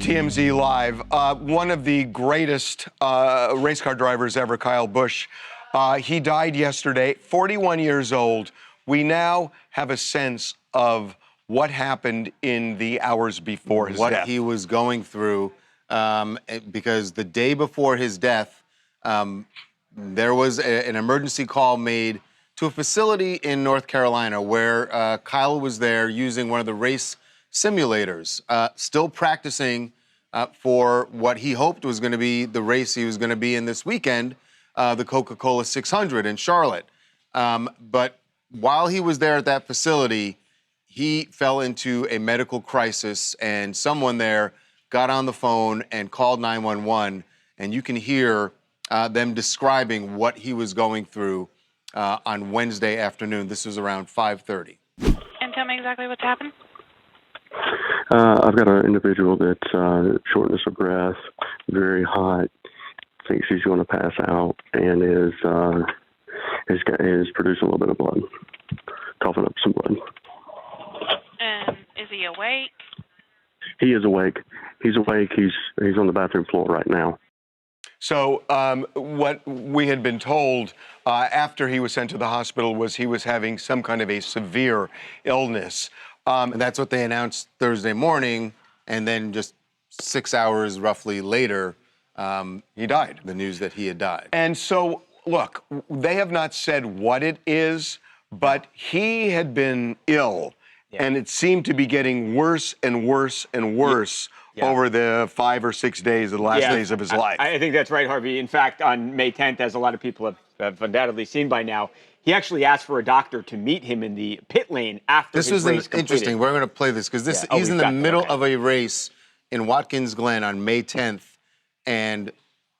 TMZ Live. One of the greatest race car drivers ever, Kyle Busch, he died yesterday, 41 years old. We now have a sense of what happened in the hours before his death. What he was going through, because the day before his death, there was an emergency call made to a facility in North Carolina where Kyle was there using one of the race simulators, still practicing for what he hoped was going to be the race he was going to be in this weekend, the Coca-Cola 600 in Charlotte. But while he was there at that facility, he fell into a medical crisis, and someone there got on the phone and called 911, and you can hear them describing what he was going through on Wednesday afternoon. This was around 5:30. And tell me exactly what's happened. I've got an individual that's shortness of breath, very hot, thinks he's going to pass out, and is producing a little bit of blood, coughing up some blood. And is he awake? He is awake. He's awake. He's on the bathroom floor right now. So what we had been told after he was sent to the hospital was he was having some kind of a severe illness. And that's what they announced Thursday morning, and then just 6 hours roughly later, he died. The news that he had died. And so, look, they have not said what it is, but he had been ill, and it seemed to be getting worse and worse and worse over the 5 or 6 days, the last days of his life. I think that's right, Harvey. In fact, on May 10th, as a lot of people have undoubtedly seen by now, he actually asked for a doctor to meet him in the pit lane after his race completed. Interesting. We're going to play this because he's in the middle of a race in Watkins Glen on May 10th and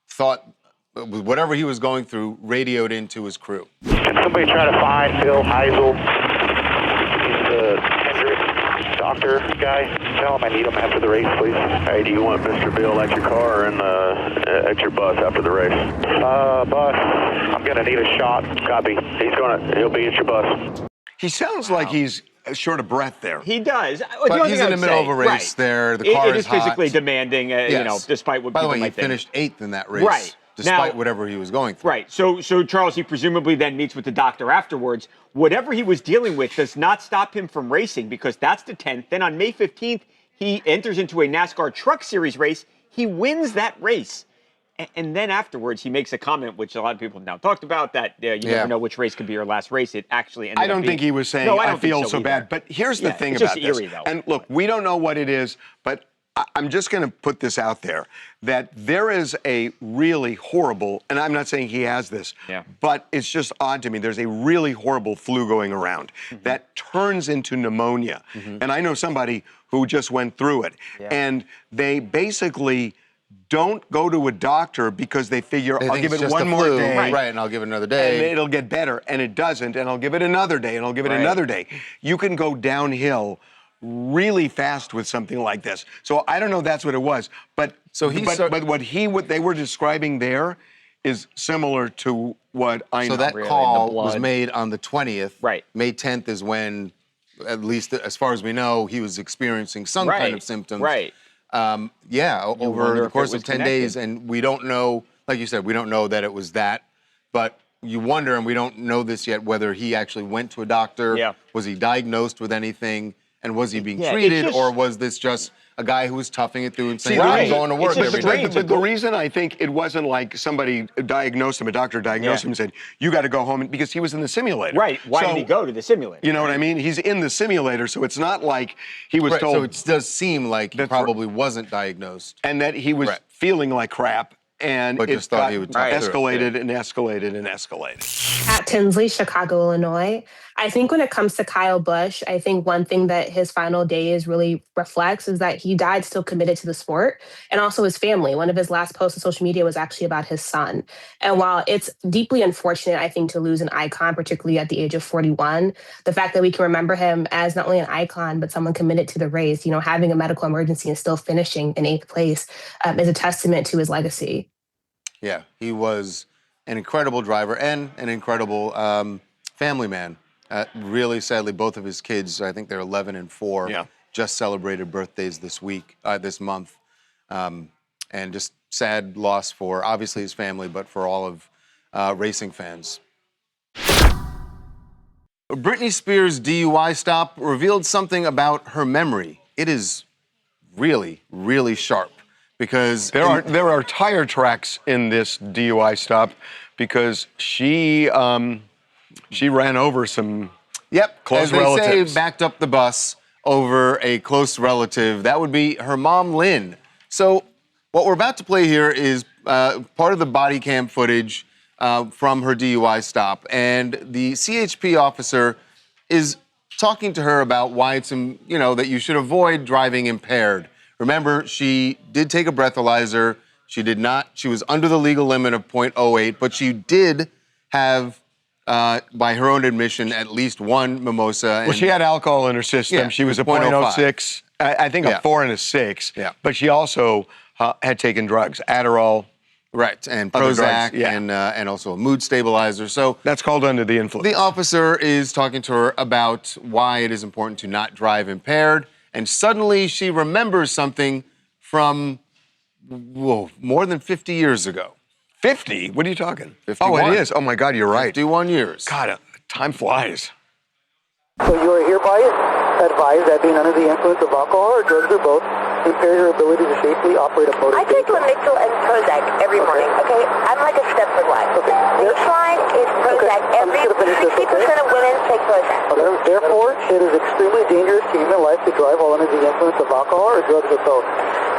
thought whatever he was going through radioed into his crew. Can somebody try to find Bill Heisel? He's the Hendrick doctor guy. Tell him I need him after the race, please. Hey, do you want Mr. Bill at your car or at your bus after the race? Bus. I'm going to need a shot. Copy. He'll be at your bus. He sounds like he's short of breath there. He does. But he's in the middle of a race there. The car is hot. It is physically demanding, you know, despite what people might think. By the way, he finished 8th in that race. Despite whatever he was going through. Right. So Charles, he presumably then meets with the doctor afterwards. Whatever he was dealing with does not stop him from racing, because that's the 10th. Then on May 15th, he enters into a NASCAR Truck Series race. He wins that race. And then afterwards, he makes a comment, which a lot of people have now talked about, that you never know which race could be your last race. It actually ended up being... I don't think he was saying, I feel so bad. But here's the thing about this. Eerie, though. And look, we don't know what it is, but I'm just going to put this out there, that there is a really horrible, and I'm not saying he has this, but it's just odd to me, there's a really horrible flu going around that turns into pneumonia. And I know somebody who just went through it. And they basically don't go to a doctor because they figure, I'll give it one more day. Right, and I'll give it another day. And it'll get better, and it doesn't, and I'll give it another day, and I'll give it another day. You can go downhill really fast with something like this. So I don't know if that's what it was, but what they were describing there is similar to what I know. So that call was made on the 20th. Right. May 10th is when, at least as far as we know, he was experiencing some kind of symptoms. Right. Over the course of 10 days, and we don't know, like you said, we don't know that it was that, but you wonder, and we don't know this yet, whether he actually went to a doctor. Was he diagnosed with anything? And was he being treated, or was this just a guy who was toughing it through and saying, I'm going to work every day? But the reason I think it wasn't like somebody diagnosed him, a doctor diagnosed him and said, you got to go home, because he was in the simulator. Right. Why did he go to the simulator? You know what I mean? He's in the simulator, so it's not like he was told. So it does seem like he probably wasn't diagnosed. And that he was feeling like crap. And but it got escalated and escalated and escalated. At Tinsley, Chicago, Illinois. I think when it comes to Kyle Busch, I think one thing that his final days really reflects is that he died still committed to the sport, and also his family. One of his last posts on social media was actually about his son. And while it's deeply unfortunate, I think, to lose an icon, particularly at the age of 41, the fact that we can remember him as not only an icon, but someone committed to the race, you know, having a medical emergency and still finishing in 8th place is a testament to his legacy. Yeah, he was an incredible driver and an incredible family man. Really, sadly, both of his kids, I think they're 11 and 4, just celebrated birthdays this month. And just sad loss for obviously his family, but for all of racing fans. Britney Spears' DUI stop revealed something about her memory. It is really, really sharp because there are tire tracks in this DUI stop because she ran over some close relatives. As they say, backed up the bus over a close relative. That would be her mom, Lynn. So what we're about to play here is part of the body cam footage from her DUI stop. And the CHP officer is talking to her about why it's, that you should avoid driving impaired. Remember, she did take a breathalyzer. She was under the legal limit of 0.08, but she did have, by her own admission, at least one mimosa. Well, she had alcohol in her system. Yeah, she was a 0.06, I think a 4 and a 6. Yeah. But she also had taken drugs, Adderall. Right, and Prozac, drugs, and also a mood stabilizer. So that's called under the influence. The officer is talking to her about why it is important to not drive impaired, and suddenly she remembers something from, more than 50 years ago. 50? What are you talking? 51. Oh, it is. Oh my God, you're right. 51 years. God, time flies. So you are hereby advised that being under the influence of alcohol or drugs or both impairs your ability to safely operate a motor I take Lamictal and Prozac every morning, okay? I'm like a step for life. Okay. Baseline is Prozac. Okay. 60% of women take Prozac. Okay. Therefore, it is extremely dangerous to human life to drive while under the influence of alcohol or drugs or both.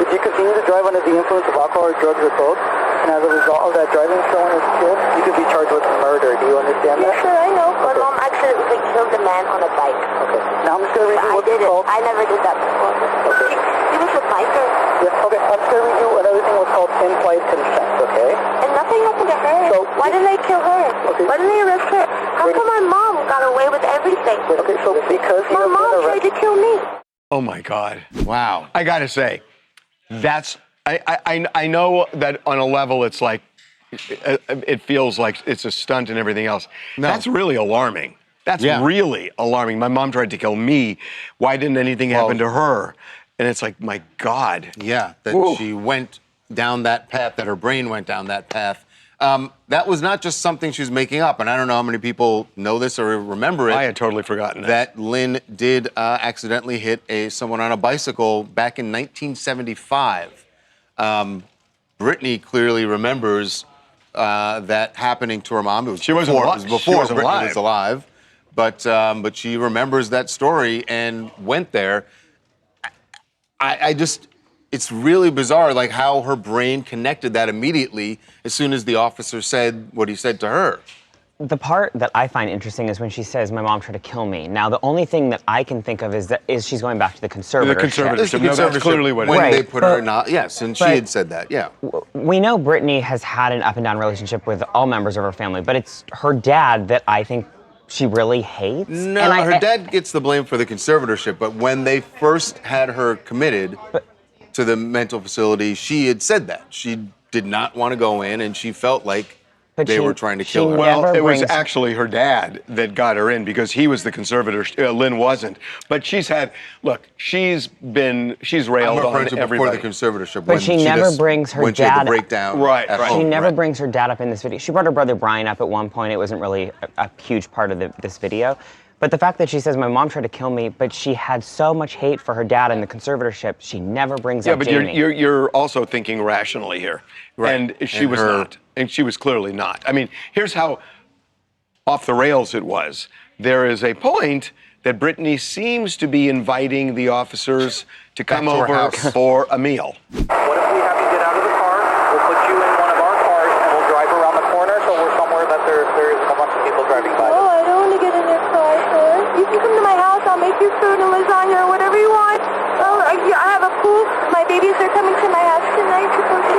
If you continue to drive under the influence of alcohol or drugs or both, and as a result of that driving someone is killed, you could be charged with murder. Do you understand that? Yes, sir, I know. My mom accidentally killed a man on a bike. Okay. Now I'm just going to read you what's called... I never did that before. Okay. He was a biker. Yeah, okay. I'm just going to read you another thing what's called implied consent, okay? And nothing happened to her. So, why didn't they kill her? Okay. Why didn't they arrest her? How come my mom got away with everything? Okay, so because my mom tried to kill me. Oh my God. Wow. I gotta say, that's, I know that on a level it's like, it feels like it's a stunt and everything else. No. That's really alarming. That's really alarming. My mom tried to kill me. Why didn't anything happen to her? And it's like, my God. Yeah, that she went down that path, that her brain went down that path. That was not just something she was making up, and I don't know how many people know this or remember it. I had totally forgotten that Lynn did accidentally hit someone on a bicycle back in 1975. Brittany clearly remembers that happening to her mom. It was before Brittany was alive, but she remembers that story and went there. It's really bizarre, like how her brain connected that immediately as soon as the officer said what he said to her. The part that I find interesting is when she says, my mom tried to kill me. Now, the only thing that I can think of is she's going back to the conservatorship. The conservatorship. No, that's clearly what it is. When they put her in, yes, and she had said that, yeah. We know Britney has had an up and down relationship with all members of her family, but it's her dad that I think she really hates. No, her dad gets the blame for the conservatorship, but when they first had her committed to the mental facility, she had said that. She did not want to go in, and she felt like they were trying to kill her. Well, it was actually her dad that got her in because he was the conservator. Lynn wasn't. But she's railed on everybody. Before the conservatorship. But she never brings her dad. She had the breakdown. Right. She never brings her dad up in this video. She brought her brother Brian up at one point. It wasn't really a huge part of this video. But the fact that she says, my mom tried to kill me, but she had so much hate for her dad in the conservatorship, she never brings up Jamie. Yeah, but you're also thinking rationally here. Right. And she was not. And she was clearly not. I mean, here's how off the rails it was. There is a point that Britney seems to be inviting the officers to come over for a meal. What if we have you get out of the car? We'll put you in one of our cars and we'll drive around the corner so we're somewhere that there isn't a bunch of people driving by. Oh, I don't want to get in your car, sir. You can come to my house. I'll make you food and lasagna or whatever you want. Oh, I have a pool. My babies are coming to my house tonight to go to.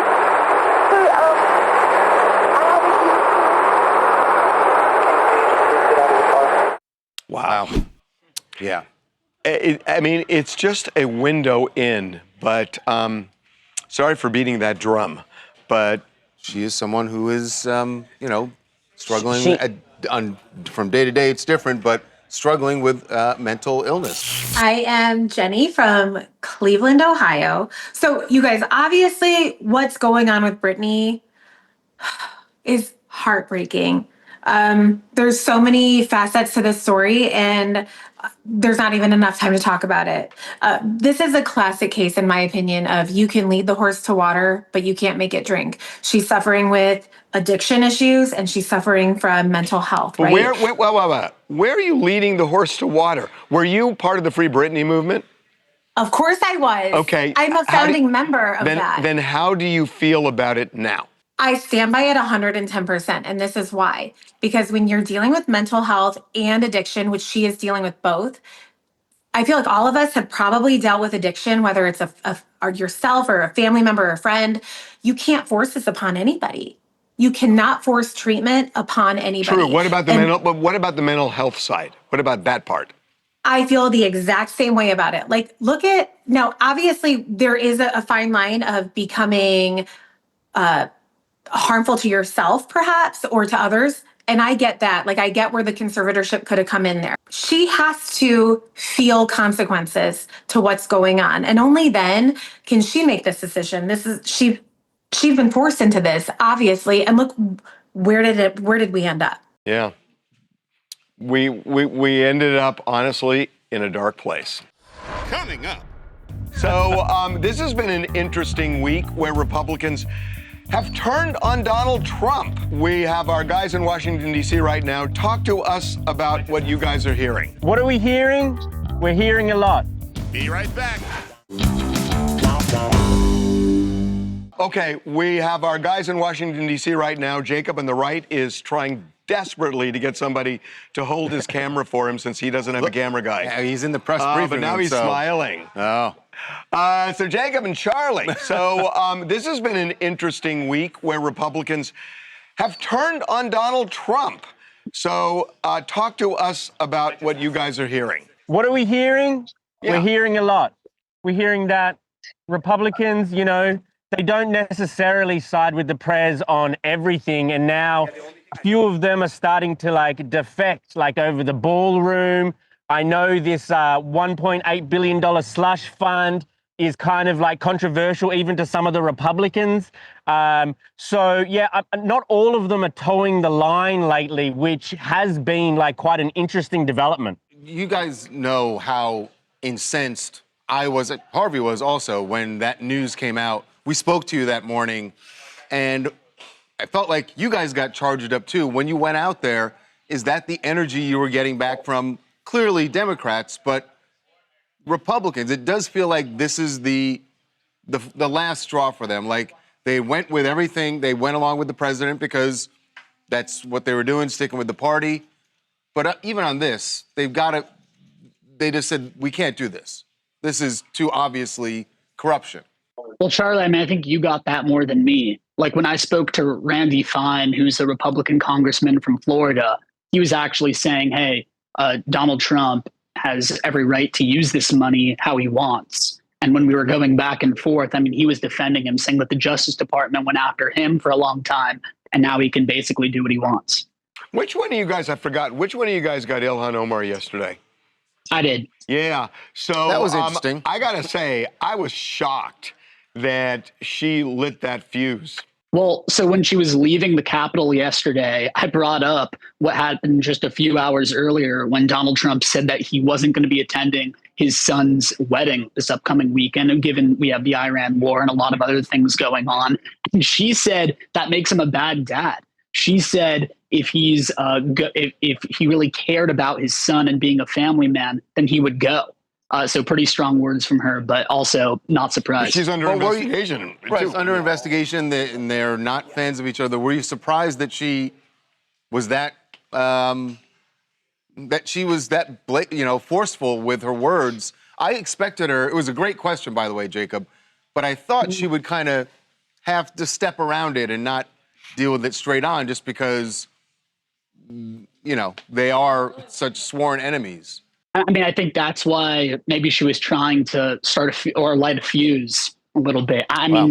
Wow. Yeah. I mean, it's just a window in, but sorry for beating that drum, but she is someone who is, struggling from day to day. It's different, but struggling with mental illness. I am Jenny from Cleveland, Ohio. So, you guys, obviously, what's going on with Britney is heartbreaking. There's so many facets to this story, and there's not even enough time to talk about it. This is a classic case, in my opinion, of you can lead the horse to water, but you can't make it drink. She's suffering with addiction issues, and she's suffering from mental health, right? Where are you leading the horse to water? Were you part of the Free Britney movement? Of course I was. Okay. I'm a founding member of that. Then how do you feel about it now? I stand by it 110%. And this is why. Because when you're dealing with mental health and addiction, which she is dealing with both, I feel like all of us have probably dealt with addiction, whether it's or yourself or a family member or a friend. You can't force this upon anybody. You cannot force treatment upon anybody. True. What about the mental health side? What about that part? I feel the exact same way about it. Like, now, obviously, there is a fine line of becoming harmful to yourself, perhaps, or to others. And I get that. Like, I get where the conservatorship could have come in there. She has to feel consequences to what's going on. And only then can she make this decision. She's been forced into this, obviously. And look, where did we end up? Yeah. We ended up, honestly, in a dark place. Coming up. So this has been an interesting week where Republicans have turned on Donald Trump. We have our guys in Washington, D.C. right now. Talk to us about what you guys are hearing. What are we hearing? We're hearing a lot. Be right back. Okay, we have our guys in Washington, D.C. right now. Jacob on the right is trying desperately to get somebody to hold his camera for him since he doesn't have a camera guy. Yeah, he's in the press briefing. But now he's smiling. Oh. So Jacob and Charlie. So this has been an interesting week where Republicans have turned on Donald Trump. So talk to us about what you guys are hearing. What are we hearing? Yeah. We're hearing a lot. We're hearing that Republicans, they don't necessarily side with the prez on everything. And now a few of them are starting to defect, over the ballroom. I know this $1.8 billion slush fund is kind of controversial even to some of the Republicans. Not all of them are towing the line lately, which has been quite an interesting development. You guys know how incensed Harvey was also when that news came out. We spoke to you that morning, and I felt like you guys got charged up too. When you went out there, is that the energy you were getting back from clearly Democrats, but Republicans? It does feel like this is the last straw for them. They went with everything. They went along with the president because that's what they were doing, sticking with the party. But even on this, they just said, we can't do this. This is too obviously corruption. Well, Charlie, I think you got that more than me. When I spoke to Randy Fine, who's a Republican congressman from Florida, he was actually saying, hey, Donald Trump has every right to use this money how he wants. And when we were going back and forth, he was defending him, saying that the Justice Department went after him for a long time, and now he can basically do what he wants. Which one of you guys, I forgot, which one of you guys got Ilhan Omar yesterday? I did. Yeah. So that was interesting. I got to say, I was shocked that she lit that fuse. Well, so when she was leaving the Capitol yesterday, I brought up what happened just a few hours earlier when Donald Trump said that he wasn't going to be attending his son's wedding this upcoming weekend, and given we have the Iran war and a lot of other things going on. And she said that makes him a bad dad. She said if if he really cared about his son and being a family man, then he would go. So pretty strong words from her, but also not surprised. She's under investigation. Right, it's under investigation, and they're not fans of each other. Were you surprised that she was that forceful with her words? I expected her. It was a great question, by the way, Jacob, but I thought she would kind of have to step around it and not deal with it straight on, just because they are such sworn enemies. I think that's why maybe she was trying to light a fuse a little bit.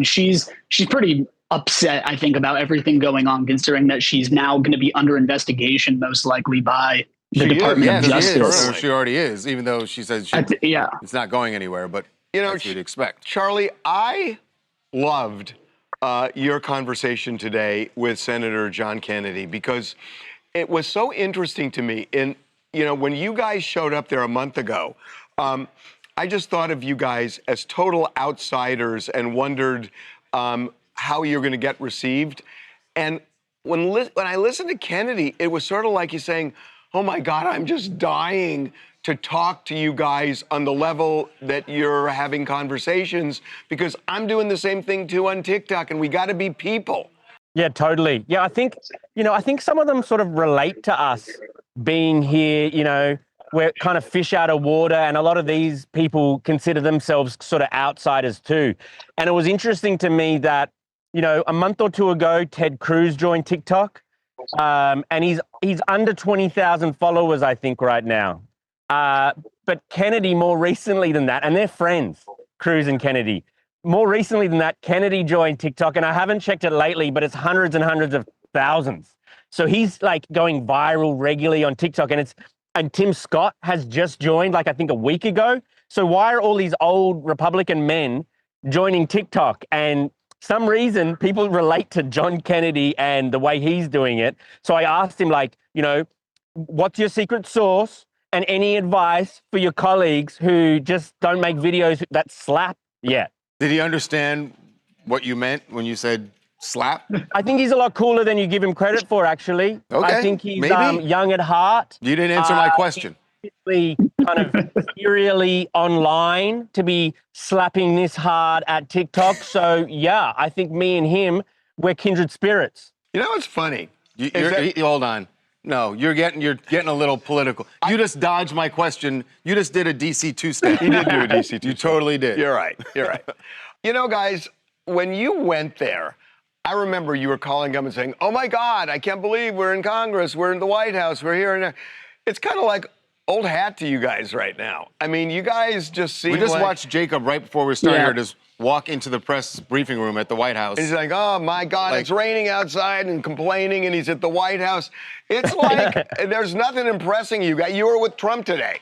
She's pretty upset, I think, about everything going on, considering that she's now going to be under investigation, most likely by the Department of Justice. She already is, even though she says it's not going anywhere. But as you'd expect. Charlie, I loved your conversation today with Senator John Kennedy because it was so interesting to me. When you guys showed up there a month ago, I just thought of you guys as total outsiders and wondered how you're going to get received. And when I listened to Kennedy, it was sort of like he's saying, oh my God, I'm just dying to talk to you guys on the level that you're having conversations because I'm doing the same thing too on TikTok and we got to be people. Yeah, totally. Yeah, I think some of them sort of relate to us being here, we're kind of fish out of water, and a lot of these people consider themselves sort of outsiders too. And it was interesting to me that, a month or two ago, Ted Cruz joined TikTok, and he's under 20,000 followers, I think, right now. But Kennedy, more recently than that, and they're friends, Cruz and Kennedy. More recently than that, Kennedy joined TikTok, and I haven't checked it lately, but it's hundreds and hundreds of thousands. So he's like going viral regularly on TikTok, and Tim Scott has just joined, I think a week ago. So why are all these old Republican men joining TikTok? And some reason people relate to John Kennedy and the way he's doing it. So I asked him, what's your secret sauce and any advice for your colleagues who just don't make videos that slap yet? Did he understand what you meant when you said slap? I think he's a lot cooler than you give him credit for, actually. Okay, I think he's young at heart. You didn't answer my question. Kind of serially online to be slapping this hard at TikTok. So, yeah, I think me and him, we're kindred spirits. You know what's funny? Hold on. No, you're getting a little political. You just dodged my question. You just did a DC two-step. You did do a DC two-step. You totally did. You're right. Guys, when you went there, I remember you were calling them and saying, oh my God, I can't believe we're in Congress, we're in the White House, we're here and there. It's kind of like old hat to you guys right now. I mean, you guys just seem We just watched Jacob right before we started here just walk into the press briefing room at the White House. And he's like, oh my God, it's raining outside and complaining, and he's at the White House. It's like there's nothing impressing you guys. You were with Trump today,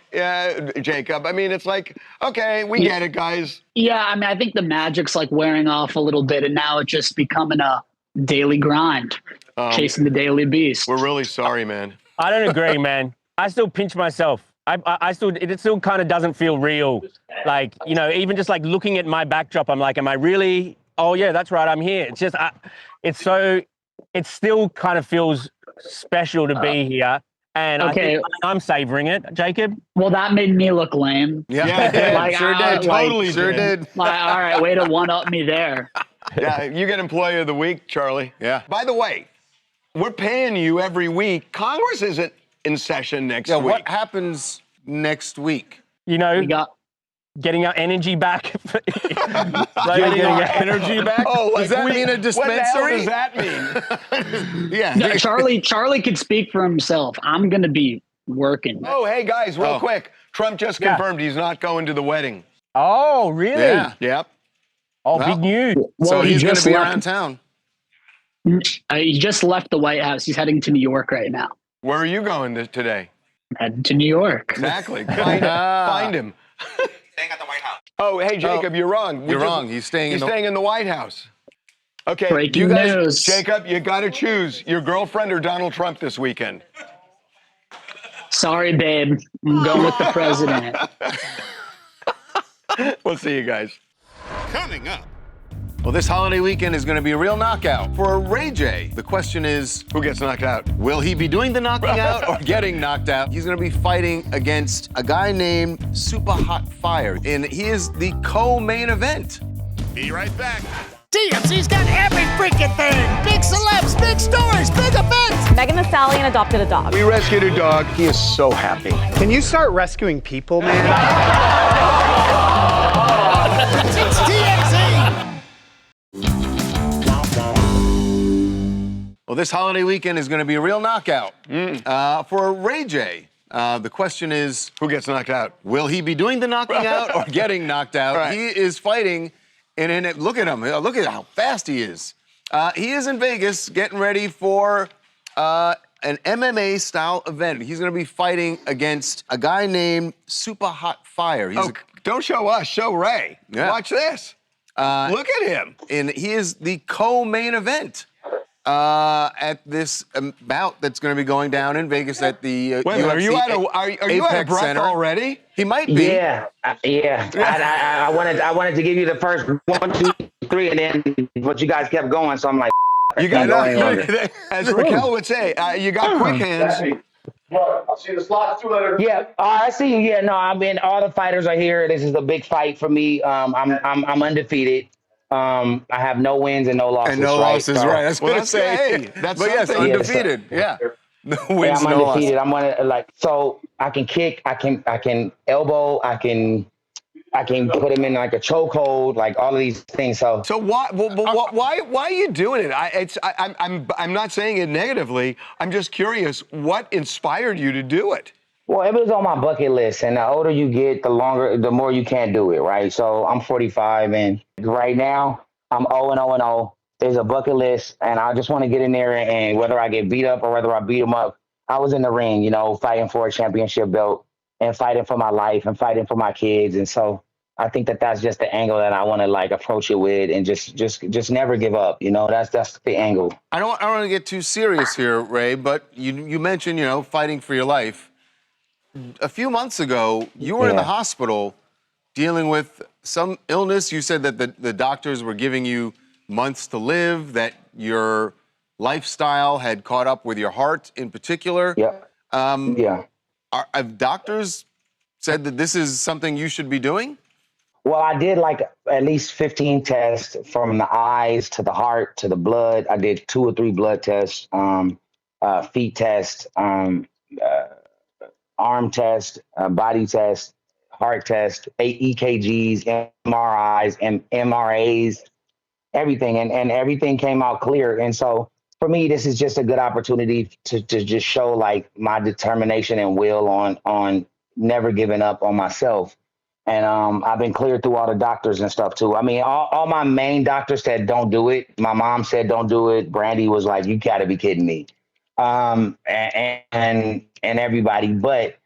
Jacob. I mean, it's like, okay, we get it, guys. Yeah, I mean, I think the magic's wearing off a little bit, and now it's just becoming a daily grind, chasing the daily beast. We're really sorry, man. I don't agree, man. I still pinch myself. It still kind of doesn't feel real. Even just looking at my backdrop, I'm like, am I really? Oh yeah, that's right, I'm here. It's just, it still kind of feels special to be here. And I think I'm savoring it, Jacob. Well, that made me look lame. Yeah, sure did. Totally did. All right, way to one-up me there. Yeah, you get Employee of the Week, Charlie. Yeah. By the way, we're paying you every week. Congress isn't in session next week. What happens next week? Getting our energy back. Getting our energy back? Oh, does that mean a dispensary? What the hell does that mean? No, Charlie could speak for himself. I'm going to be working. Oh, hey, guys, real quick. Trump just confirmed he's not going to the wedding. Oh, really? Yeah. Yep. Oh, big news. Well, so he's going to be around town. He just left the White House. He's heading to New York right now. Where are you going today? I'm heading to New York. Exactly. Find him. Staying at the White House. Oh, hey, Jacob, you're wrong. You're wrong. He's staying in the White House. Okay, Breaking you guys, news. Jacob, you got to choose your girlfriend or Donald Trump this weekend. Sorry, babe. I'm going with the president. We'll see you guys. Coming up. Well, this holiday weekend is going to be a real knockout for Ray J. The question is, who gets knocked out? Will he be doing the knocking out or getting knocked out? He's going to be fighting against a guy named Super Hot Fire, and he is the co-main event. Be right back. TMZ's got every freaking thing. Big celebs, big stories, big events. Megan Thee Stallion adopted a dog. We rescued a dog. He is so happy. Can you start rescuing people, man? It's TMZ. Well, this holiday weekend is going to be a real knockout for Ray J. The question is, who gets knocked out? Will he be doing the knocking out or getting knocked out? Right. He is fighting, and look at him. Look at how fast he is. He is in Vegas getting ready for an MMA-style event. He's going to be fighting against a guy named Super Hot Fire. Don't show us, show Ray. Yeah. Watch this. Look at him. And he is the co-main event at this bout that's going to be going down in Vegas at the Wait a minute, UFC are you out of breath Center. already? He might be. Yeah. I wanted to give you the first 1, 2, 3, and then but you guys kept going, so I'm like, You got as Raquel would say, you got quick hands. I'll see the slots 2 letters. Yeah, I see you. Yeah, no, I mean, all the fighters are here. This is a big fight for me. I'm undefeated. I have no wins and no losses. And no losses, So, right? I was going to say. That's but yes, something. undefeated. Yeah. No wins, I'm no undefeated. losses. I'm gonna so I can kick, I can elbow, I can put him in like a chokehold, like all of these things. So why are you doing it? I'm not saying it negatively. I'm just curious. What inspired you to do it? Well, it was on my bucket list, and the older you get, the more you can't do it, right? So I'm 45, and right now I'm 0-0-0. There's a bucket list, and I just want to get in there, and whether I get beat up or whether I beat them up, I was in the ring, fighting for a championship belt and fighting for my life and fighting for my kids, and so I think that's just the angle that I want to approach it with, and just never give up. That's the angle. I don't want to get too serious here, Ray, but you mentioned fighting for your life. A few months ago, you were in the hospital dealing with some illness. You said that the doctors were giving you months to live, that your lifestyle had caught up with your heart in particular. Yeah. Have doctors said that this is something you should be doing? Well, I did at least 15 tests from the eyes to the heart to the blood. I did 2 or 3 blood tests, feet tests, arm test, body test, heart test, 8 EKGs, MRIs, and MRAs, everything. And everything came out clear. And so for me, this is just a good opportunity to just show my determination and will on never giving up on myself. And I've been cleared through all the doctors and stuff too. I mean, all my main doctors said, don't do it. My mom said, don't do it. Brandy was like, you gotta be kidding me. And everybody, but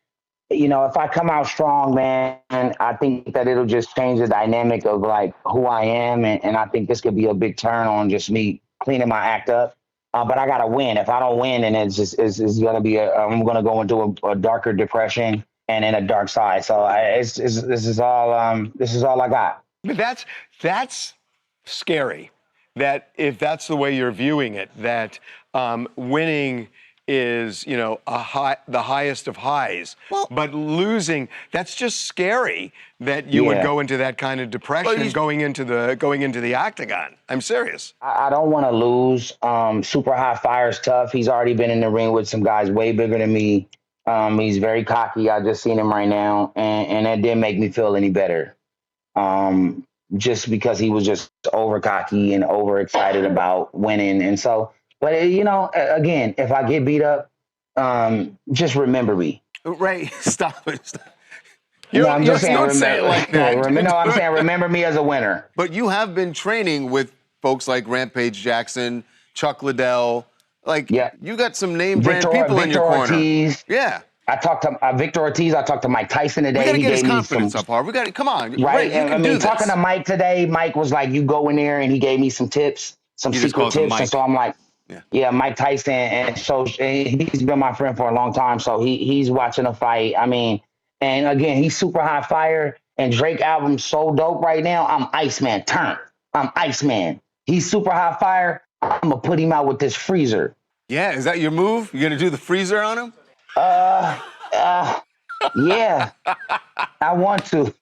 if I come out strong, man, I think that it'll just change the dynamic of who I am. And I think this could be a big turn on just me cleaning my act up. But I gotta win. If I don't win, then it's gonna be I'm gonna go into a darker depression and in a dark side. So this is all I got. But that's scary. That if that's the way you're viewing it, that winning is the highest of highs. But losing, that's just scary that you would go into that kind of depression going into the octagon. I'm serious. I don't want to lose. Super Hot Fire's tough. He's already been in the ring with some guys way bigger than me. He's very cocky. I just seen him right now, and that didn't make me feel any better. Just because he was just over cocky and over excited about winning. And so, but again, if I get beat up, just remember me. Ray, stop it. I'm just saying, don't say it like that. I'm saying remember me as a winner. But you have been training with folks like Rampage Jackson, Chuck Liddell. You got some name brand people in your corner. Ortiz. Yeah. I talked to Victor Ortiz. I talked to Mike Tyson today. We got to get his gave confidence me up, Harv. Come on. Right. Ray, you can do this. Talking to Mike today, Mike was like, you go in there, and he gave me some tips, some secret tips. And so I'm like, yeah, Mike Tyson. And so he's been my friend for a long time. So he's watching the fight. I mean, and again, he's Super Hot Fire. And Drake album's so dope right now. I'm Iceman. I'm Iceman. He's Super Hot Fire. I'm going to put him out with this freezer. Yeah, is that your move? You're going to do the freezer on him? Yeah, I want to.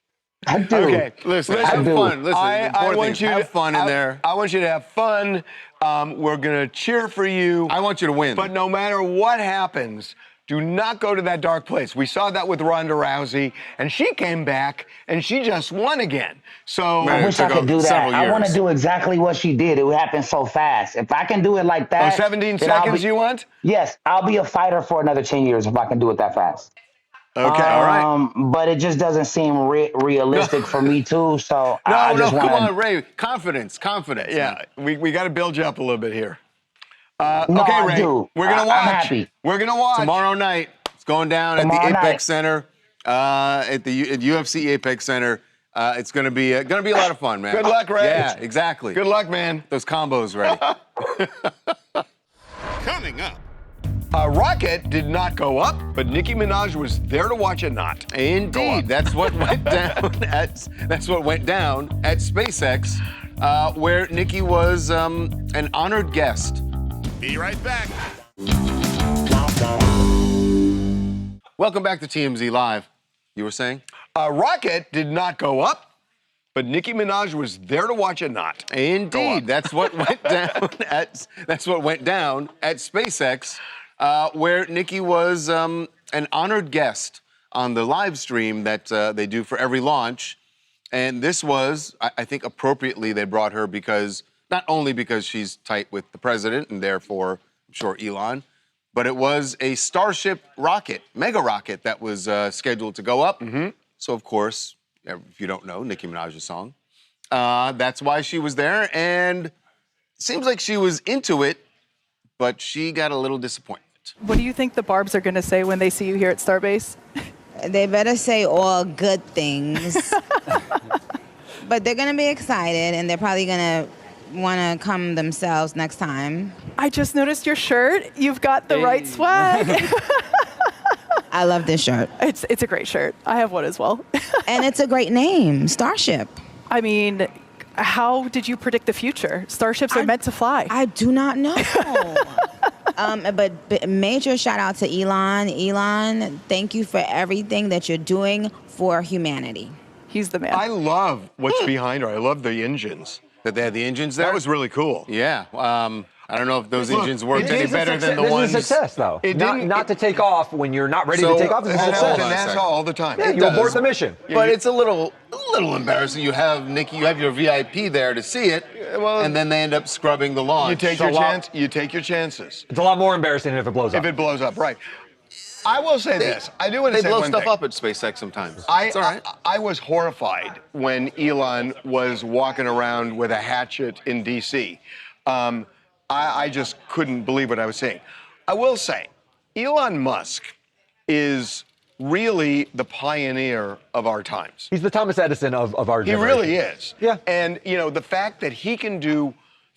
I do. Okay, listen, have fun. Listen, I want you to have fun in there. I want you to have fun. We're gonna cheer for you. I want you to win. But no matter what happens, do not go to that dark place. We saw that with Ronda Rousey, and she came back, and she just won again. So I wish I could do that. I want to do exactly what she did. It happened so fast. If I can do it like that. 17 seconds you want? Yes, I'll be a fighter for another 10 years if I can do it that fast. Okay, all right. But it just doesn't seem realistic for me too. So I just come on, Ray. Confidence. Yeah, we got to build you up a little bit here. No, Okay, I Ray, do. we're gonna I'm watch. happy. We're gonna watch Tomorrow night, it's going down at the Apex Center, at UFC Apex Center. It's gonna be a lot of fun, man. Good luck, Ray. Yeah, exactly. Good luck, man. Those combos ready. Coming up. A rocket did not go up, but Nicki Minaj was there to watch it not. Indeed, that's what went down at SpaceX, where Nicki was an honored guest. Be right back. Welcome back to TMZ Live. You were saying? A rocket did not go up, but Nicki Minaj was there to watch it not. Indeed, that's what went down at SpaceX, where Nicki was an honored guest on the live stream that they do for every launch. And this was, I think appropriately, they brought her because, not only because she's tight with the president and therefore, I'm sure, Elon, but it was a Starship rocket, mega rocket, that was scheduled to go up. So, of course, if you don't know, Nicki Minaj's song, that's why she was there. And it seems like she was into it, but she got a little disappointed. What do you think the Barbs are going to say when they see you here at Starbase? They better say all good things. But they're going to be excited, and they're probably going to want to come themselves next time. I just noticed your shirt. You've got the right swag. I love this shirt. It's a great shirt. I have one as well. And it's a great name, Starship. I mean, how did you predict the future? Starships are meant to fly. I do not know. But major shout out to Elon. Elon, thank you for everything that you're doing for humanity. He's the man. I love what's behind her. I love the engines. That they had the engines there? That was really cool. Yeah. I don't know if those engines worked any better than the ones. This is a success, though. It not to take off when you're not ready to take off. This is a happens success. in NASCAR all the time. Yeah, you abort the mission. But it's a little embarrassing. You have Nicki, you have your VIP there to see it, and then they end up scrubbing the lawn. You take your chance. You take your chances. It's a lot more embarrassing if it blows up. If it blows up, right. I will say this. I do want to say They blow one stuff thing. up at SpaceX sometimes. It's all right. I was horrified when Elon was walking around with a hatchet in D.C. I just couldn't believe what I was seeing. I will say, Elon Musk is really the pioneer of our times. He's the Thomas Edison of our generation. He really is. Yeah. And, you know, the fact that he can do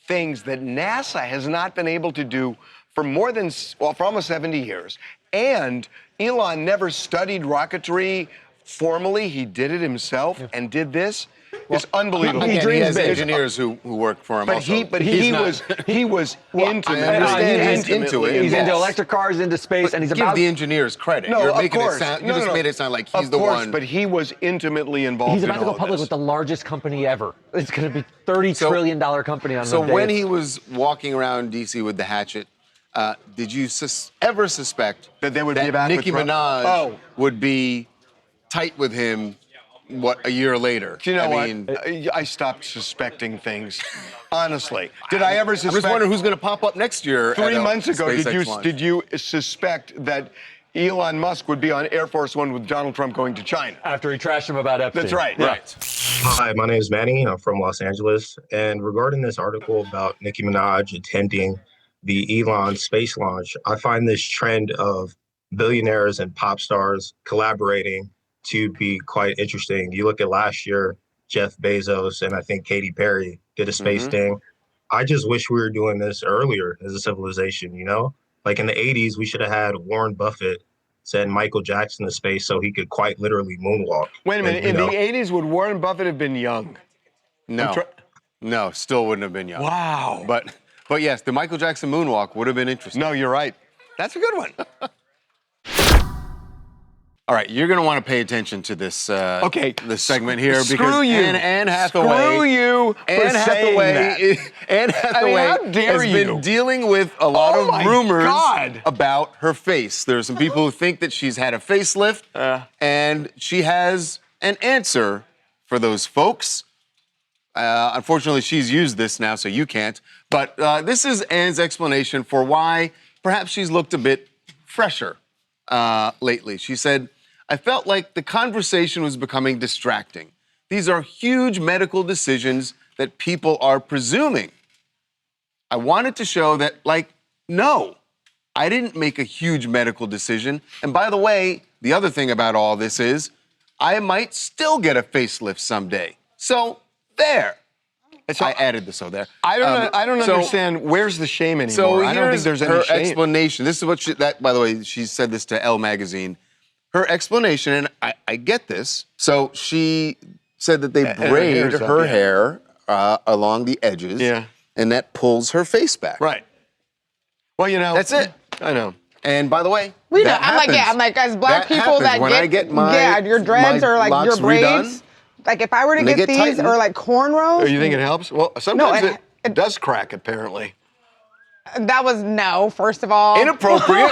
things that NASA has not been able to do for for almost 70 years. And Elon never studied rocketry formally. He did it himself and did this. It's unbelievable. He has engineers who work for him. But also. he was into it. I understand he's into it. He's into electric cars, into space, and he's give about the engineers credit. No, You're of making course. it sound. You No, just no, made it sound like he's of the course, one. But he was intimately involved. He's about in to go all of public this. with the largest company ever. It's going to be $30 trillion company on So one day. when he was walking around DC with the hatchet, did you ever suspect that they would be back Nicki with Trump? Minaj would be tight with him? What, a year later? Do you know I mean, I stopped suspecting things. Honestly, did I ever suspect? I'm just wondering who's going to pop up next year. 3 months ago, SpaceX did you suspect that Elon Musk would be on Air Force One with Donald Trump going to China? After he trashed him about Epstein. That's right. Right. Hi, my name is Manny. I'm from Los Angeles. And regarding this article about Nicki Minaj attending the Elon space launch, I find this trend of billionaires and pop stars collaborating to be quite interesting. You look at last year, Jeff Bezos and I think Katy Perry did a space thing. I just wish we were doing this earlier as a civilization, you know? Like in the 80s, we should have had Warren Buffett send Michael Jackson to space so he could quite literally moonwalk. Wait a minute. In the 80s, would Warren Buffett have been young? No, still wouldn't have been young. Wow. But yes, the Michael Jackson moonwalk would have been interesting. No, you're right. That's a good one. All right, you're going to want to pay attention to this this segment here Screw because you. Anne Hathaway. Screw you for saying that. Anne Hathaway how dare has you? been dealing with a lot Oh of my rumors God. about her face. There are some people who think that she's had a facelift, and she has an answer for those folks. Unfortunately, she's used this now, so you can't. But this is Anne's explanation for why perhaps she's looked a bit fresher lately. She said, I felt like the conversation was becoming distracting. These are huge medical decisions that people are presuming. I wanted to show that, like no, I didn't make a huge medical decision. And by the way, the other thing about all this is I might still get a facelift someday. So there. I added the so there. I don't understand. Where's the shame anymore? So I don't think there's any her shame. explanation. This is what by the way, she said this to Elle magazine. Her explanation, and I get this. So she said that they braid her hair along the edges. Yeah. And that pulls her face back. Right. Well, you know. That's it. I know. And by the way, We know. that I'm happens. like, as black That people happens. that When I get my your dreads my or like your locks braids. redone, Like if I were to and they get get these tightened. or like cornrows. Oh, you think it helps? Well, sometimes it does crack, apparently. That was no, first of all. Inappropriate.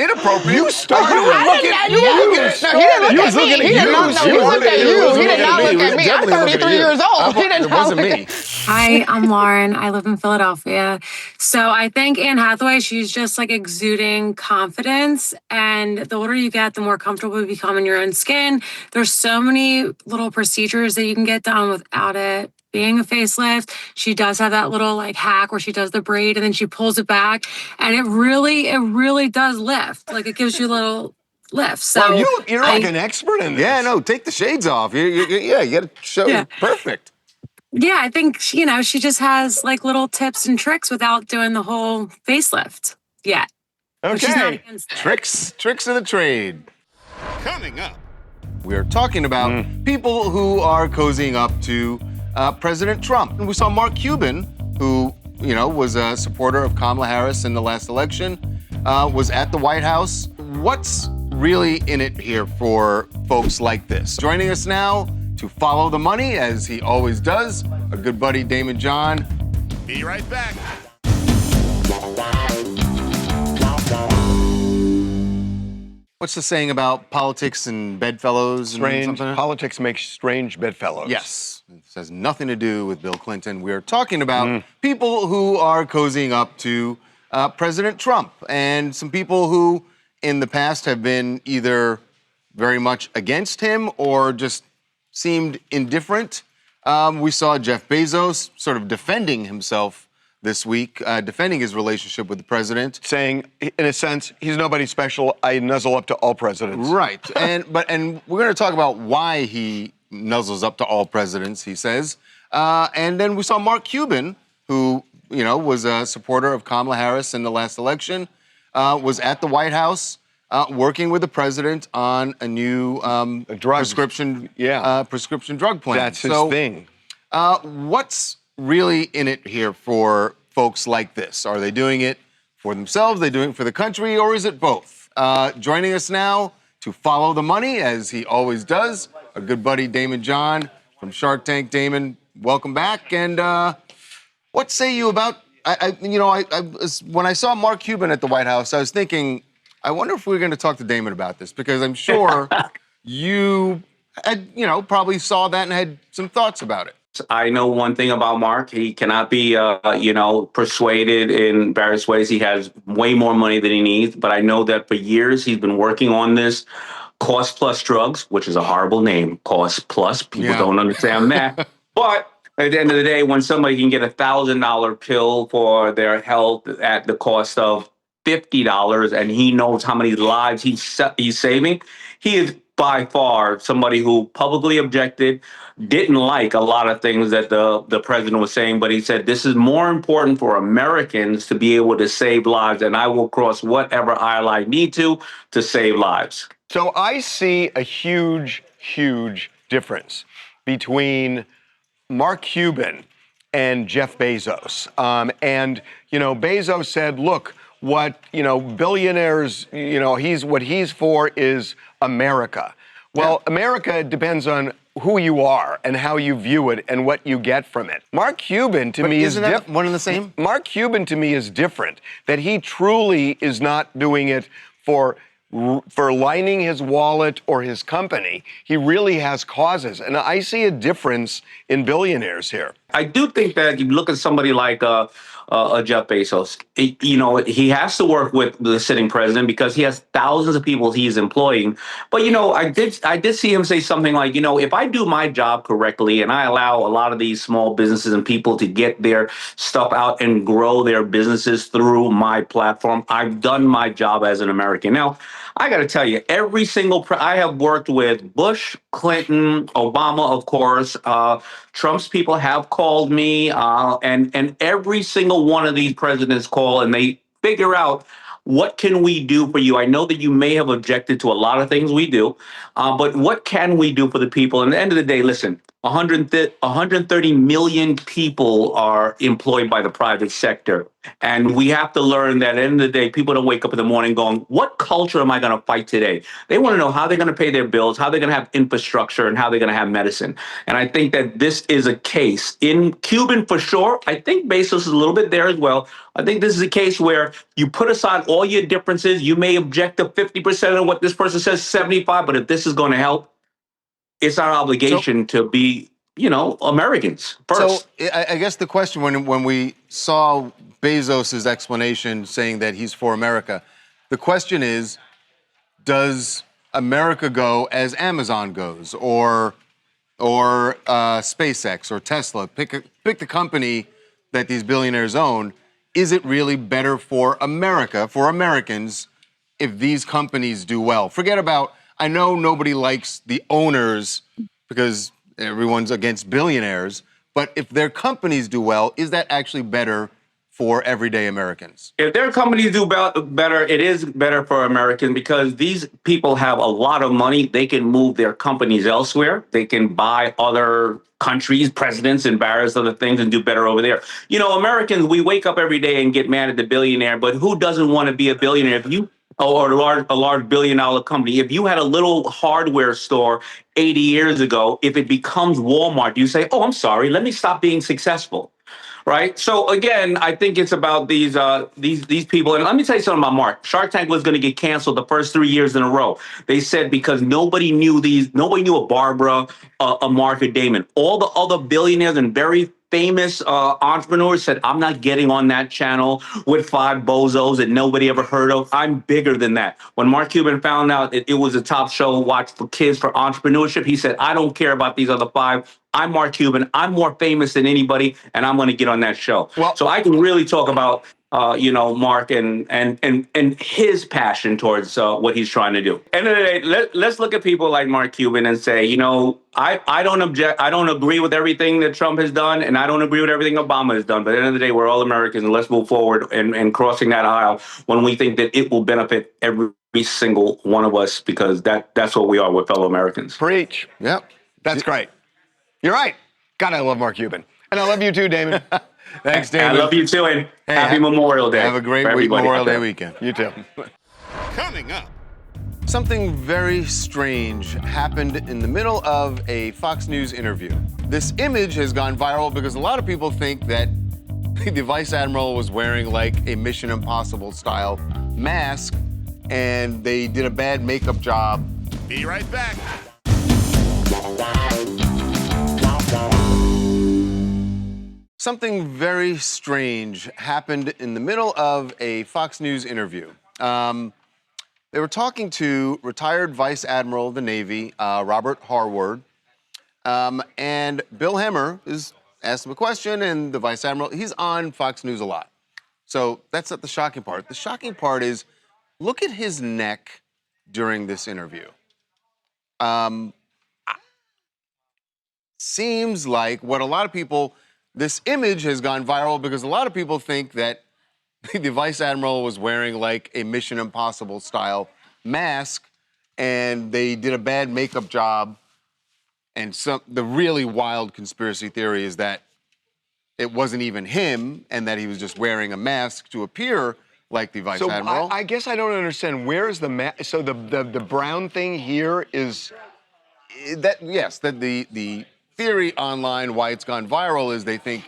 Inappropriate. You started You it. look at you. He did not look at you. He did not look at me. I'm 33 years old. He did not look at me. Hi, I'm Lauren. I live in Philadelphia. So I think Anne Hathaway, she's just like exuding confidence. And the older you get, the more comfortable you become in your own skin. There's so many little procedures that you can get done without it being a facelift. She does have that little like hack where she does the braid and then she pulls it back. And it really does lift. Like it gives you a little lift. So well, you're like an expert in this. Yeah, no, take the shades off. You got to show perfect. Yeah, I think, she just has like little tips and tricks without doing the whole facelift yet. But she's not against it. Tricks of the trade. Coming up. We are talking about people who are cozying up to President Trump. And we saw Mark Cuban, who, was a supporter of Kamala Harris in the last election, was at the White House. What's really in it here for folks like this? Joining us now to follow the money, as he always does, our good buddy Damon John. Be right back. What's the saying about politics and bedfellows? Strange. Politics makes strange bedfellows. Yes. This has nothing to do with Bill Clinton. We're talking about people who are cozying up to President Trump and some people who in the past have been either very much against him or just seemed indifferent. We saw Jeff Bezos sort of defending himself this week, defending his relationship with the president. Saying, in a sense, he's nobody special. I nuzzle up to all presidents. Right. And we're going to talk about why he nuzzles up to all presidents, he says. And then we saw Mark Cuban, who, was a supporter of Kamala Harris in the last election, was at the White House working with the president on a new prescription drug plan. That's his thing. What's really in it here for folks like this? Are they doing it for themselves? Are they doing it for the country? Or is it both? Joining us now to follow the money, as he always does, our good buddy Damon John from Shark Tank. Damon, welcome back. And what say you about, when I saw Mark Cuban at the White House, I was thinking, I wonder if we're going to talk to Damon about this, because I'm sure you had, probably saw that and had some thoughts about it. I know one thing about Mark. He cannot be, persuaded in various ways. He has way more money than he needs. But I know that for years he's been working on this cost plus drugs, which is a horrible name, cost plus. People don't understand that. But at the end of the day, when somebody can get $1,000 pill for their health at the cost of $50, and he knows how many lives he's saving, he is by far somebody who publicly objected, didn't like a lot of things that the president was saying, but he said, this is more important for Americans to be able to save lives, and I will cross whatever aisle I need to save lives. So I see a huge, huge difference between Mark Cuban and Jeff Bezos. Bezos said, look, what, billionaires, what he's for is America. Well, America depends on who you are and how you view it and what you get from it. Mark Cuban to me is different. One and the same? Mark Cuban to me is different, that he truly is not doing it for lining his wallet or his company. He really has causes. And I see a difference in billionaires here. I do think that you look at somebody like Jeff Bezos. He has to work with the sitting president because he has thousands of people he's employing. But I did see him say something like, if I do my job correctly and I allow a lot of these small businesses and people to get their stuff out and grow their businesses through my platform, I've done my job as an American. Now, I got to tell you, every single I have worked with Bush, Clinton, Obama, of course. Trump's people have called me, and every single one of these presidents call and they figure out what can we do for you. I know that you may have objected to a lot of things we do, but what can we do for the people? And at the end of the day, listen, 130 million people are employed by the private sector. And we have to learn that at the end of the day, people don't wake up in the morning going, what culture am I going to fight today? They want to know how they're going to pay their bills, how they're going to have infrastructure, and how they're going to have medicine. And I think that this is a case. In Cuban, for sure, I think Bezos is a little bit there as well. I think this is a case where you put aside all your differences. You may object to 50% of what this person says, 75, but if this is going to help, it's our obligation to be, Americans first. So I guess the question when we saw Bezos' explanation saying that he's for America, the question is, does America go as Amazon goes, or SpaceX or Tesla? Pick the company that these billionaires own. Is it really better for America, for Americans, if these companies do well? Forget about, I know nobody likes the owners because everyone's against billionaires, but if their companies do well, is that actually better for everyday Americans? If their companies do better, it is better for Americans because these people have a lot of money. They can move their companies elsewhere. They can buy other countries, presidents, and various other things and do better over there. Americans, we wake up every day and get mad at the billionaire, but who doesn't want to be a billionaire? Or a large billion-dollar company. If you had a little hardware store 80 years ago, if it becomes Walmart, you say, oh, I'm sorry, let me stop being successful. Right. So again, I think it's about these people. And let me tell you something about Mark. Shark Tank was going to get canceled the first 3 years in a row. They said because nobody knew a Barbara, a Mark, or Damon. All the other billionaires and very famous entrepreneurs said, I'm not getting on that channel with 5 bozos that nobody ever heard of. I'm bigger than that. When Mark Cuban found out it was a top show watched for kids for entrepreneurship, he said, I don't care about these other 5. I'm Mark Cuban. I'm more famous than anybody, and I'm going to get on that show. So I can really talk about, Mark and his passion towards what he's trying to do. End of the day, let's look at people like Mark Cuban and say, I don't object. I don't agree with everything that Trump has done, and I don't agree with everything Obama has done. But at the end of the day, we're all Americans, and let's move forward and crossing that aisle when we think that it will benefit every single one of us, because that's what we are. We're fellow Americans. Preach. Yep. That's great. You're right. God, I love Mark Cuban. And I love you too, Damon. Thanks, Damon. I love you too, and happy Memorial Day. Have a great Memorial Day weekend. You too. Coming up. Something very strange happened in the middle of a Fox News interview. This image has gone viral because a lot of people think that the Vice Admiral was wearing like a Mission Impossible style mask and they did a bad makeup job. Be right back. Something very strange happened in the middle of a Fox News interview. They were talking to retired Vice Admiral of the Navy, Robert Harward, and Bill Hemmer asked him a question, and the Vice Admiral, he's on Fox News a lot. So that's not the shocking part. The shocking part is, look at his neck during this interview. Seems like what a lot of people, this image has gone viral because a lot of people think that the Vice Admiral was wearing like a Mission Impossible style mask and they did a bad makeup job. And the really wild conspiracy theory is that it wasn't even him and that he was just wearing a mask to appear like the Vice Admiral. I guess I don't understand. Where is the mask? So the brown thing here is that, yes, that the theory online why it's gone viral is they think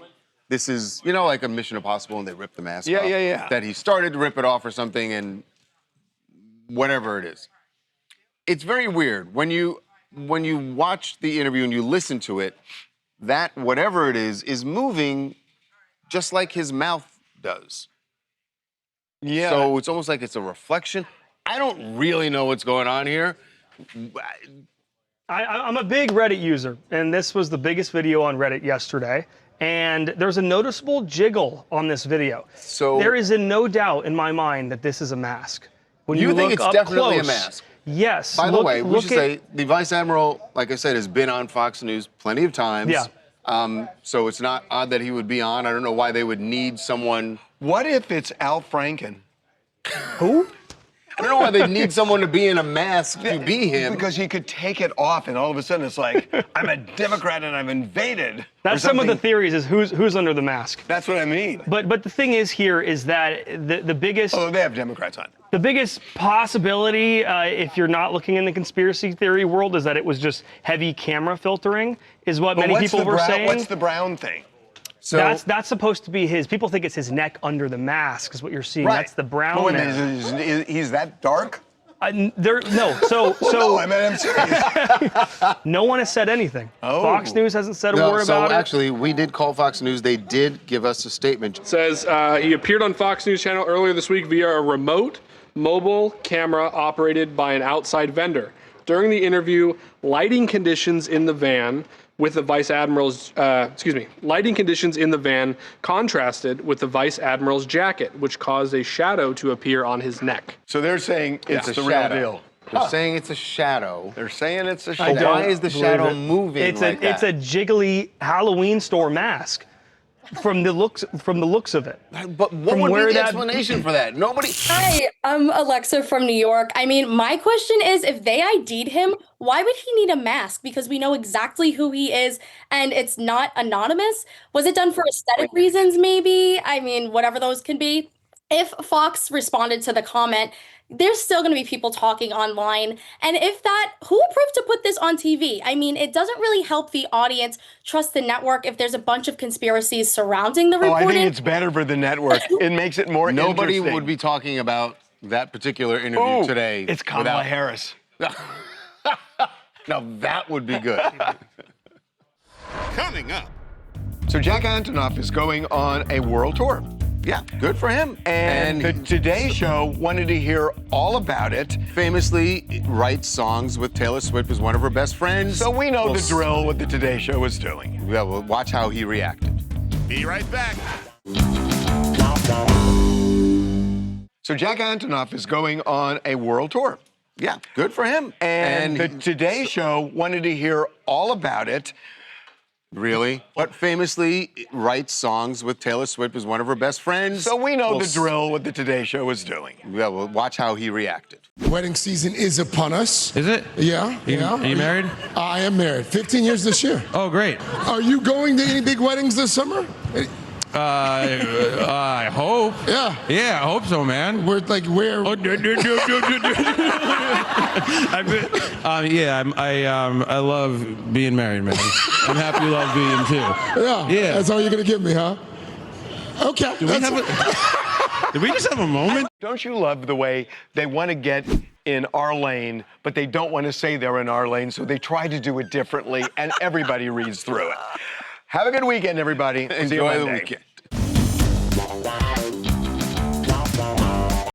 this is, like a Mission Impossible and they ripped the mask off. Yeah. That he started to rip it off or something and whatever it is. It's very weird. When you watch the interview and you listen to it, that whatever it is moving just like his mouth does. Yeah. So it's almost like it's a reflection. I don't really know what's going on here. I'm a big Reddit user, and this was the biggest video on Reddit yesterday. And there's a noticeable jiggle on this video. So there is no doubt in my mind that this is a mask. When you think look it's up definitely close, a mask? Yes. By the way, we look should say the Vice Admiral, like I said, has been on Fox News plenty of times. Yeah. So it's not odd that he would be on. I don't know why they would need someone. What if it's Al Franken? Who? I don't know why they need someone to be in a mask to be him. Because he could take it off, and all of a sudden it's like, I'm a Democrat and I'm invaded. That's some of the theories is who's under the mask. That's what I mean. But the thing is here is that the biggest. Oh, they have Democrats on. The biggest possibility, if you're not looking in the conspiracy theory world, is that it was just heavy camera filtering, is what many people were saying. What's the brown thing? So that's supposed to be his. People think it's his neck under the mask is what you're seeing. Right. That's the brown. Oh, there. He's that dark? No. So no, I mean, I'm serious. No one has said anything. Oh. Fox News hasn't said a word about it. Actually, we did call Fox News. They did give us a statement. Says he appeared on Fox News channel earlier this week via a remote mobile camera operated by an outside vendor. During the interview, lighting conditions in the van with the Vice Admiral's, lighting conditions in the van contrasted with the Vice Admiral's jacket, which caused a shadow to appear on his neck. So they're saying it's the shadow. real deal. They're saying it's a shadow. They're saying it's a shadow. But why is the shadow moving It's like it's that? a jiggly Halloween store mask. From the looks of it. But what would be the explanation for that? Nobody. Hi, I'm Alexa from New York. I mean, my question is, if they ID'd him, why would he need a mask? Because we know exactly who he is, and it's not anonymous. Was it done for aesthetic reasons, maybe? I mean, whatever those can be. If Fox responded to the comment, there's still going to be people talking online. And if that, who approved to put this on TV? I mean, it doesn't really help the audience trust the network if there's a bunch of conspiracies surrounding the reporting. I think it's better for the network. It makes it more Nobody interesting. would be talking about that particular interview today. It's Kamala Harris. Now that would be good. Coming up. So Jack Antonoff is going on a world tour. Yeah, good for him. And the Today Show wanted to hear all about it. Famously writes songs with Taylor Swift as one of her best friends. So we know the drill what the Today Show is doing. Yeah, we'll watch how he reacted. Be right back. So Jack Antonoff is going on a world tour. Yeah, good for him. And the Today Show wanted to hear all about it. Really? But famously writes songs with Taylor Swift as one of her best friends. So we know the drill what the Today Show is doing. Yeah, we'll watch how he reacted. Wedding season is upon us. Is it? Yeah. Are you married? I am married. 15 years this year. Oh, great. Are you going to any big weddings this summer? I hope. Yeah. Yeah, I hope so, man. Where? I love being married, man. I'm happy you love being too. Yeah. Yeah. That's all you're gonna give me, huh? Okay. Did we just have a moment? Don't you love the way they want to get in our lane, but they don't want to say they're in our lane, so they try to do it differently, and everybody reads through it. Have a good weekend, everybody. Enjoy the weekend.